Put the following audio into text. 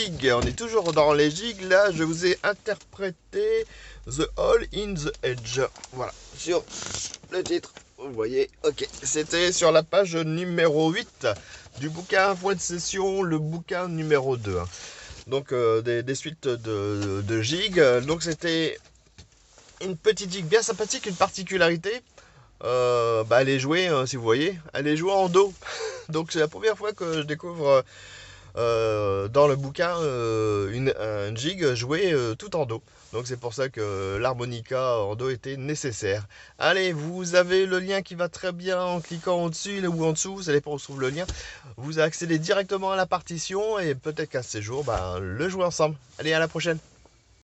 gigs. On est toujours dans les gigs. Là, je vous ai interprété The Hole in the Edge. Voilà, sur le titre. Vous voyez, ok. C'était sur la page numéro 8 du bouquin Point de session, le bouquin numéro 2. Donc, des suites de gigs. Donc, c'était une petite gig bien sympathique, une particularité. Elle est jouée, si vous voyez, elle est jouée en do. Donc c'est la première fois que je découvre dans le bouquin une jig jouée tout en do. Donc c'est pour ça que l'harmonica en do était nécessaire. Allez, vous avez le lien qui va très bien en cliquant au-dessus ou en dessous, ça dépend où se trouve le lien. Vous accédez directement à la partition et peut-être qu'à ce jour, le jouer ensemble. Allez, à la prochaine.